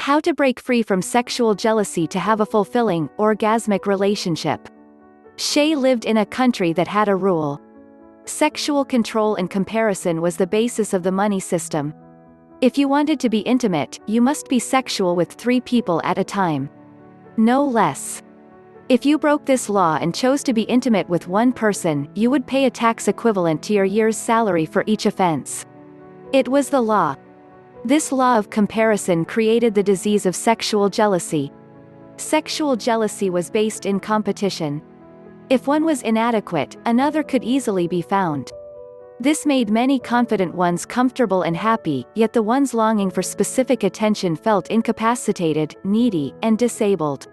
How to break free from sexual jealousy to have a fulfilling, orgasmic relationship. Shay lived in a country that had a rule. Sexual control and comparison was the basis of the money system. If you wanted to be intimate, you must be sexual with 3 people at a time. No less. If you broke this law and chose to be intimate with one person, you would pay a tax equivalent to your year's salary for each offense. It was the law. This law of comparison created the disease of sexual jealousy. Sexual jealousy was based in competition. If one was inadequate, another could easily be found. This made many confident ones comfortable and happy, yet the ones longing for specific attention felt incapacitated, needy, and disabled.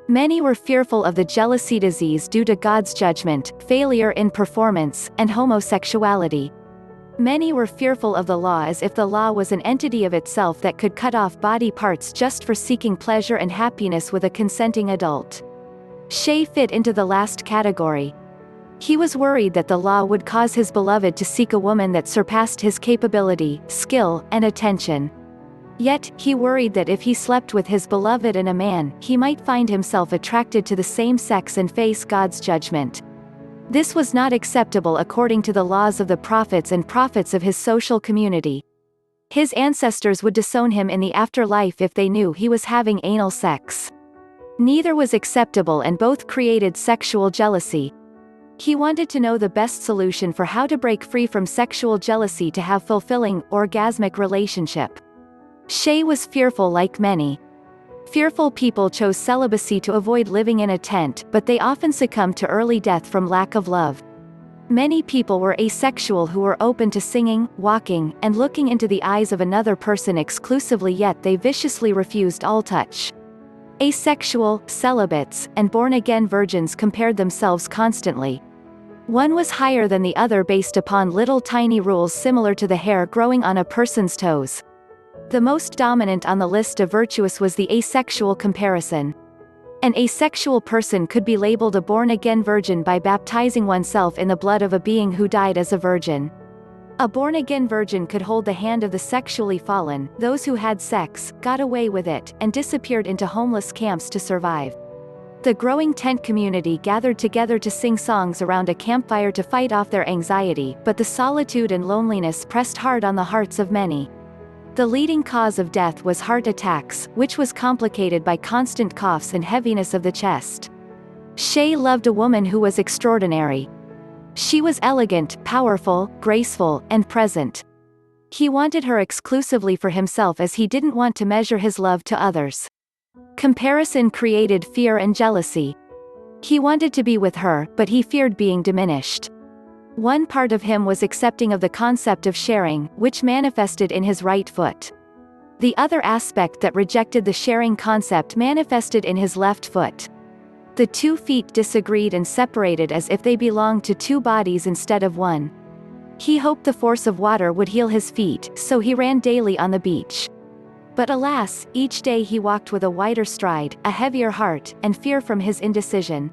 Many were fearful of the jealousy disease due to God's judgment, failure in performance, and homosexuality. Many were fearful of the law as if the law was an entity of itself that could cut off body parts just for seeking pleasure and happiness with a consenting adult. Shay fit into the last category. He was worried that the law would cause his beloved to seek a woman that surpassed his capability, skill, and attention. Yet, he worried that if he slept with his beloved and a man, he might find himself attracted to the same sex and face God's judgment. This was not acceptable according to the laws of the prophets and prophets of his social community. His ancestors would disown him in the afterlife if they knew he was having anal sex. Neither was acceptable and both created sexual jealousy. He wanted to know the best solution for how to break free from sexual jealousy to have fulfilling, orgasmic relationship. Shay was fearful like many. Fearful people chose celibacy to avoid living in a tent, but they often succumbed to early death from lack of love. Many people were asexual who were open to singing, walking, and looking into the eyes of another person exclusively, yet they viciously refused all touch. Asexual, celibates, and born-again virgins compared themselves constantly. One was higher than the other based upon little tiny rules similar to the hair growing on a person's toes. The most dominant on the list of virtuous was the asexual comparison. An asexual person could be labeled a born-again virgin by baptizing oneself in the blood of a being who died as a virgin. A born-again virgin could hold the hand of the sexually fallen. Those who had sex, got away with it, and disappeared into homeless camps to survive. The growing tent community gathered together to sing songs around a campfire to fight off their anxiety, but the solitude and loneliness pressed hard on the hearts of many. The leading cause of death was heart attacks, which was complicated by constant coughs and heaviness of the chest. Shay loved a woman who was extraordinary. She was elegant, powerful, graceful, and present. He wanted her exclusively for himself as he didn't want to measure his love to others. Comparison created fear and jealousy. He wanted to be with her, but he feared being diminished. One part of him was accepting of the concept of sharing, which manifested in his right foot. The other aspect that rejected the sharing concept manifested in his left foot. The 2 feet disagreed and separated as if they belonged to 2 bodies instead of one. He hoped the force of water would heal his feet, so he ran daily on the beach. But alas, each day he walked with a wider stride, a heavier heart, and fear from his indecision.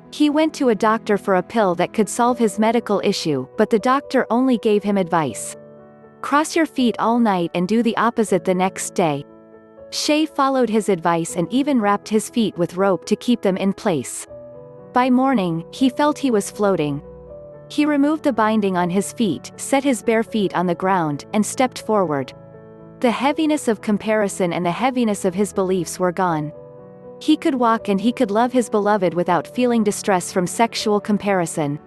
He went to a doctor for a pill that could solve his medical issue, but the doctor only gave him advice. Cross your feet all night and do the opposite the next day. Shay followed his advice and even wrapped his feet with rope to keep them in place. By morning, he felt he was floating. He removed the binding on his feet, set his bare feet on the ground, and stepped forward. The heaviness of comparison and the heaviness of his beliefs were gone. He could walk and he could love his beloved without feeling distress from sexual comparison.